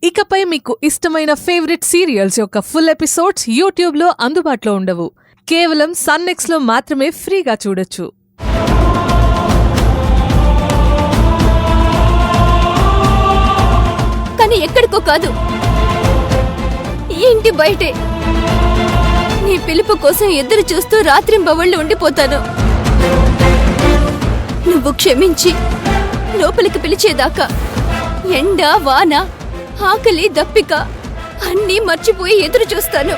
ఇకపై మీకు ఇష్టమైన ఫేవరెట్ సీరియల్స్ యొక్క ఫుల్ ఎపిసోడ్స్ యూట్యూబ్లో అందుబాటులో ఉండవు. కేవలం సన్నెక్స్లో మాత్రమే ఫ్రీగా చూడొచ్చు. కానీ ఎక్కడికో కాదు, ఈ ఇంటి బయటే నీ పిలుపు కోసం ఎదురు చూస్తూ రాత్రింబవళ్ళు ఉండిపోతాను. నువ్వు క్షమించి లోపలికి పిలిచేదాకా ఎండ వాన ఆకలి దప్పిక అన్నీ మర్చిపోయి ఎదురు చూస్తాను.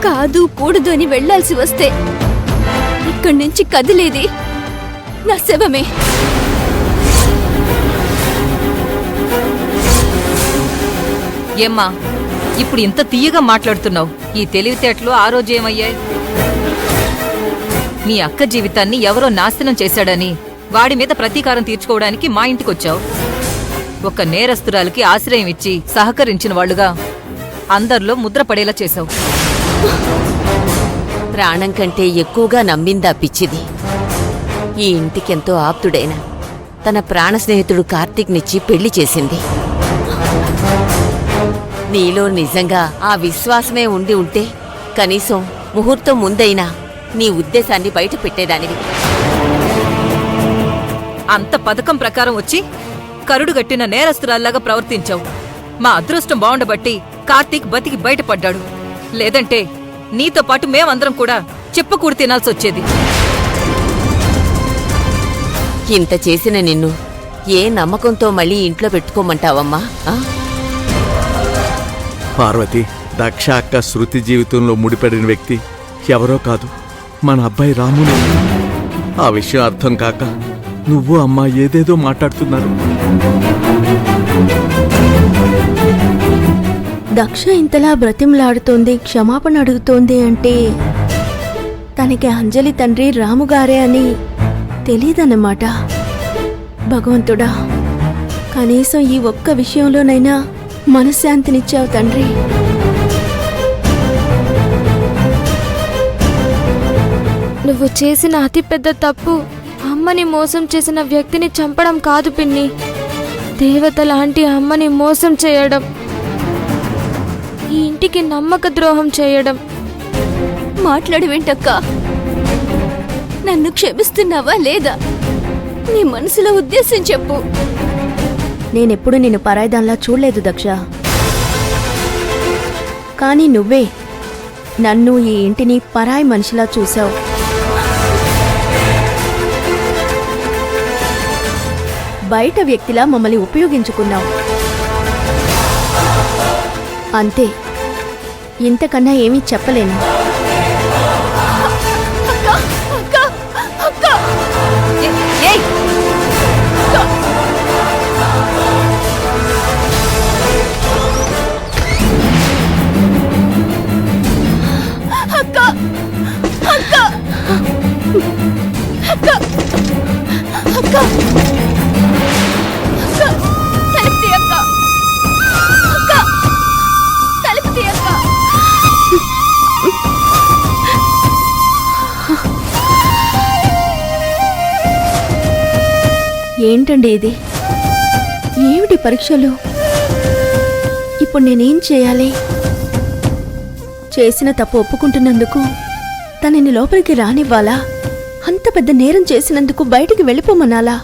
కాదు కూడదు అని వెళ్లాల్సి వస్తే ఇక్కడి నుంచి కదిలేది నా శవమే. ఏమ్మా, ఇప్పుడు ఇంత తీయగా మాట్లాడుతున్నావు? ఈ తెలివితేటలు ఆ రోజు ఏమయ్యాయి? నీ అక్క జీవితాన్ని ఎవరో నాశనం చేశాడని వాడి మీద ప్రతీకారం తీర్చుకోవడానికి మా ఇంటికొచ్చావు. ఒక నేరస్తురాలకి ఆశ్రయం ఇచ్చి సహకరించిన వాళ్లుగా అందరిలో ముద్ర పడేలా చేశావు. ప్రాణం కంటే ఎక్కువగా నమ్మిందా పిచ్చిది. ఈ ఇంటికెంతో ఆప్తుడైన తన ప్రాణ స్నేహితుడు కార్తీక్నిచ్చి పెళ్లి చేసింది. నీలో నిజంగా ఆ విశ్వాసమే ఉండి ఉంటే కనీసం ముహూర్తం ముందైనా నీ ఉద్దేశాన్ని బయట పెట్టేదానివి. అంత పథకం ప్రకారం వచ్చి కరుడుగట్టిన నేరస్తురాల్లాగా ప్రవర్తించావు. మా అదృష్టం బాగుండబట్టి కార్తీక్ బతికి బయటపడ్డాడు. లేదంటే నీతో పాటు మేమందరం కూడా చెప్పకూడి తినాల్సొచ్చేది. ఇంత చేసిన నిన్ను ఏ నమ్మకంతో మళ్ళీ ఇంట్లో పెట్టుకోమంటావమ్మా? పార్వతి, దక్ష అక్క శృతి జీవితంలో ముడిపడిన వ్యక్తి ఎవరో కాదు, మన అబ్బాయి రామునే. ఆ విషయం అర్థం కాక నువ్వు అమ్మా ఏదేదో మాట్లాడుతున్నారు. దక్ష ఇంతలా బ్రతిమలాడుతోంది, క్షమాపణ అడుగుతోంది అంటే తనకి అంజలి తండ్రి రాముగారే అని తెలీదన్నమాట. భగవంతుడా, కనీసం ఈ ఒక్క విషయంలోనైనా మనశ్శాంతినిచ్చావు తండ్రి. నువ్వు చేసిన అతిపెద్ద తప్పు అమ్మని మోసం చేసిన వ్యక్తిని చంపడం కాదు పిన్ని, దేవత లాంటి అమ్మని మోసం చేయడం, ఈ ఇంటికి నమ్మక ద్రోహం చేయడం. మాట్లాడవేంటక్క? నన్ను క్షమిస్తున్నావా లేదా? నీ మనసులో ఉద్దేశం చెప్పు. నేనెప్పుడు నిన్ను పరాయిదాన్లా చూడలేదు దక్ష. కానీ నువ్వే నన్ను ఈ ఇంటిని పరాయి మనిషిలా చూశావు. బయట వ్యక్తిలా మమ్మల్ని ఉపయోగించుకున్నావు. అంతే, ఇంతకన్నా ఏమీ చెప్పలేను. ఏంటండి ఇది? ఏమిటి పరీక్షలు? ఇప్పుడు నేనేం చేయాలి? చేసిన తప్పు ఒప్పుకుంటున్నందుకు తనని లోపలికి రానివ్వాలా? అంత పెద్ద నేరం చేసినందుకు బయటికి వెళ్ళిపోమనాలా?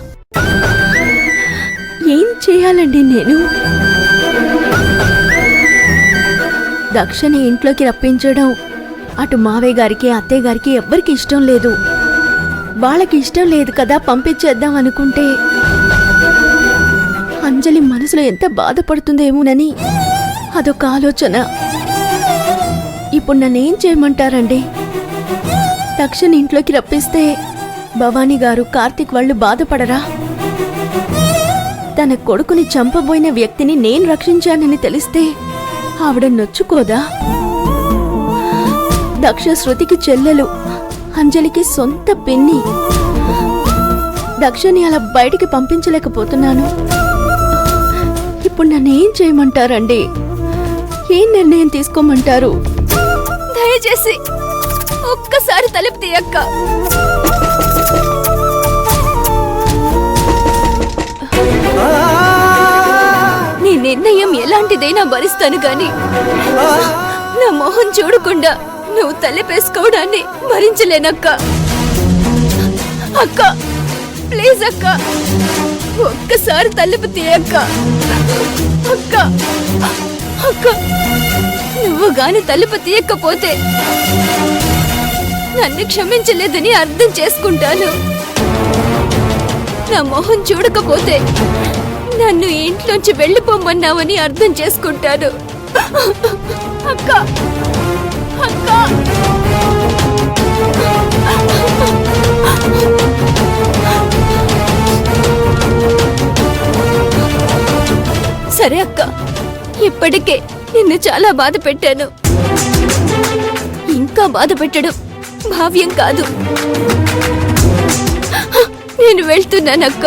ఏం చేయాలండి నేను? దక్షని ఇంట్లోకి రప్పించడం అటు మావయ్య గారికి అత్తయ్య గారికి ఎవ్వరికి ఇష్టం లేదు. వాళ్ళకి ఇష్టం లేదు కదా పంపించేద్దాం అనుకుంటే అంజలి మనసులో ఎంత బాధపడుతుందేమోనని అదొక ఆలోచన. ఇప్పుడు నన్నేం చేయమంటారండి? దక్షని ఇంట్లోకి రప్పిస్తే భవానీ గారు కార్తీక్ వాళ్ళు బాధపడరా? తన కొడుకుని చంపబోయిన వ్యక్తిని నేను రక్షించానని తెలిస్తే ఆవిడ నొచ్చుకోదా? దక్ష శృతికి చెల్లెలు, అంజలికి సొంత పిన్ని. దక్షని అలా బయటికి పంపించలేకపోతున్నాను. ఇప్పుడు నన్నేం చేయమంటారండి? ఏం నిర్ణయం తీసుకోమంటారు? దయచేసి ఒక్కసారి తలుపు తీయక్క. ఎలాంటిదైనా భరిస్తాను గాని నా మొహం చూడకుండా నువ్వు తలపేసుకోవడాన్ని భరించలేనక్క. అక్క ప్లీజ్ అక్క, ఒక్కసారి తలుపు తీయక్క. అక్క అక్క, నువ్వు గాని తలుపు తీయకపోతే నన్ను క్షమించలేదని అర్థం చేసుకుంటాను. నా మొహం చూడకపోతే నన్ను ఇంట్లోంచి వెళ్ళిపోమన్నావని అర్థం చేసుకుంటాను. అక్క అక్క, సరే అక్క, ఇప్పటికే నిన్ను చాలా బాధ పెట్టాను. ఇంకా బాధ పెట్టడం భావ్యం కాదు. నేను వెళ్తున్నానక్క,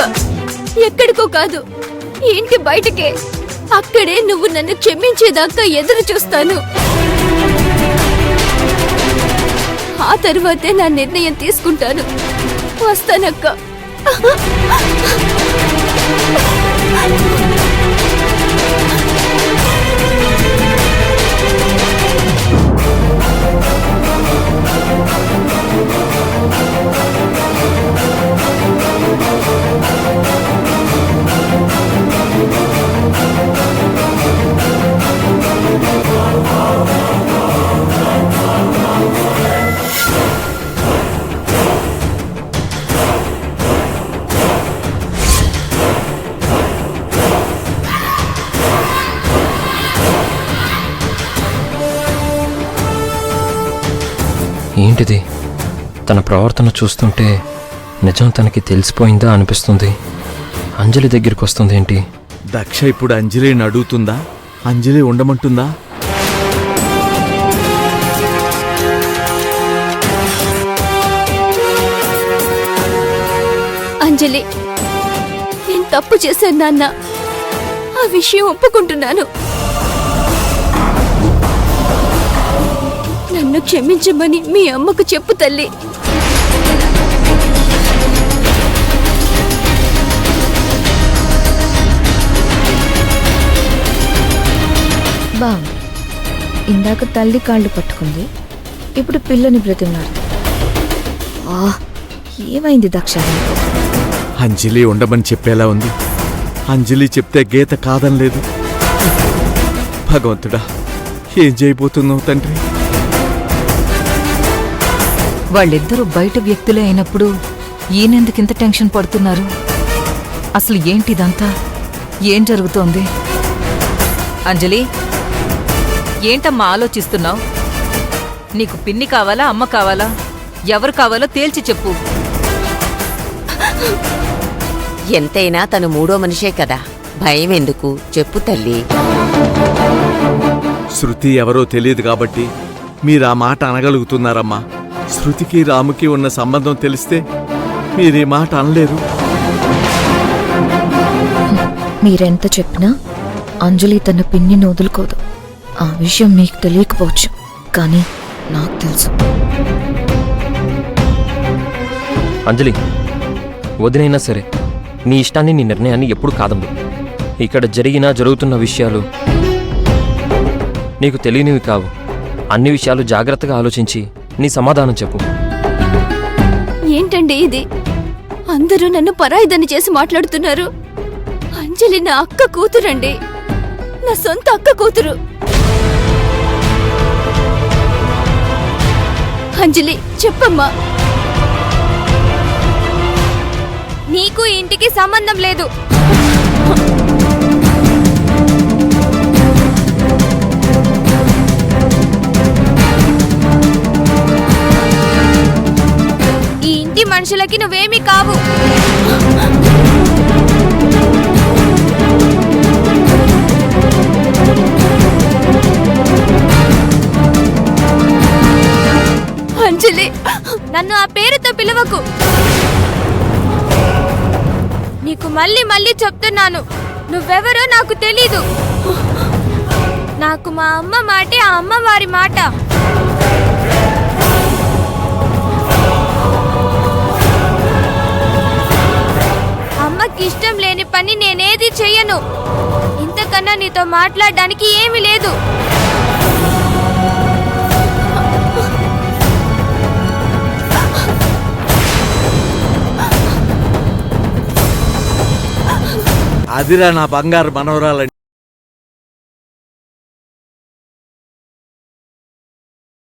ఎక్కడికో కాదు, ఇంటి బయటకే. అక్కడే నువ్వు నన్ను క్షమించేదాకా ఎదురు చూస్తాను. ఆ తర్వాతే నా నిర్ణయం తీసుకుంటాను. వస్తానక్క. ఏంటిది? తన ప్రవర్తన చూస్తుంటే నిజం తనకి తెలిసిపోయిందా అనిపిస్తుంది. అంజలి దగ్గరికి వస్తుంది ఏంటి? దక్ష ఇప్పుడు అంజలిని అడుగుతుందా? అంజలి ఉండమంటుందా? అంజలి, నేను తప్పు చేశాను నాన్న. ఆ విషయం ఒప్పుకుంటున్నాను. నన్ను క్షమించమని మీ అమ్మకు చెప్పు తల్లి. బాగుంది. ఇందాక తల్లి కాళ్ళు పట్టుకుంది, ఇప్పుడు పిల్లని బ్రతిమలాడు. ఏమైంది దక్ష? అంజలి ఉండమని చెప్పేలా ఉంది. అంజలి చెప్తే గీత కాదనలేదు. భగవంతుడా, ఏం చేయబోతున్నావు తండ్రి? వాళ్ళిద్దరూ బయట వ్యక్తులే అయినప్పుడు ఈయనెందుకింత టెన్షన్ పడుతున్నారు? అసలు ఏంటిదంతా? ఏం జరుగుతోంది? అంజలి, ఏంటమ్మా ఆలోచిస్తున్నావు? నీకు పిన్ని కావాలా, అమ్మ కావాలా? ఎవరు కావాలో తేల్చి చెప్పు. ఎంతైనా తను మూడో మనిషే కదా, భయం ఎందుకు చెప్పు తల్లి. శృతి ఎవరో తెలియదు కాబట్టి మీరా మాట అనగలుగుతున్నారమ్మా. శృతికి రాముకి ఉన్న సంబంధం తెలిస్తే మీరీ మాట అనలేరు. మీరెంత చెప్పినా అంజలి తన పిన్నిని వదులుకోదు. ఆ విషయం మీకు తెలియకపోవచ్చు, కానీ నాకు తెలుసు. అంజలి, వదినైనా సరే నీ ఇష్టాన్ని, నీ నిర్ణయాన్ని ఎప్పుడు కాదమ్ము. ఇక్కడ జరుగుతున్న విషయాలు నీకు తెలియనివి కావు. అన్ని విషయాలు జాగ్రత్తగా ఆలోచించి నీ సమాధానం చెప్పు. ఏంటండి ఇది? అందరూ నన్ను పరాయిదని చేసి మాట్లాడుతున్నారు. అంజలి నా అక్క కూతురండి, నా సొంత అక్క కూతురు. అంజలి చెప్పమ్మా. నీకు ఇంటికి సంబంధం లేదు. ఈ ఇంటి మనుషులకి నువ్వేమీ కావు. అంజలి, నన్ను ఆ పేరుతో పిలవకు. నీకు మళ్ళీ మళ్ళీ చెప్తున్నాను, నువ్వెవరో నాకు తెలీదు. నాకు మా అమ్మ మాటే ఆ అమ్మవారి మాట. అమ్మకి ఇష్టం లేని పని నేనేది చెయ్యను. ఇంతకన్నా ఇప్పటికైనా నీతో మాట్లాడడానికి ఏమీ లేదు. అదిరా నా బంగారు మనవరాలంటే.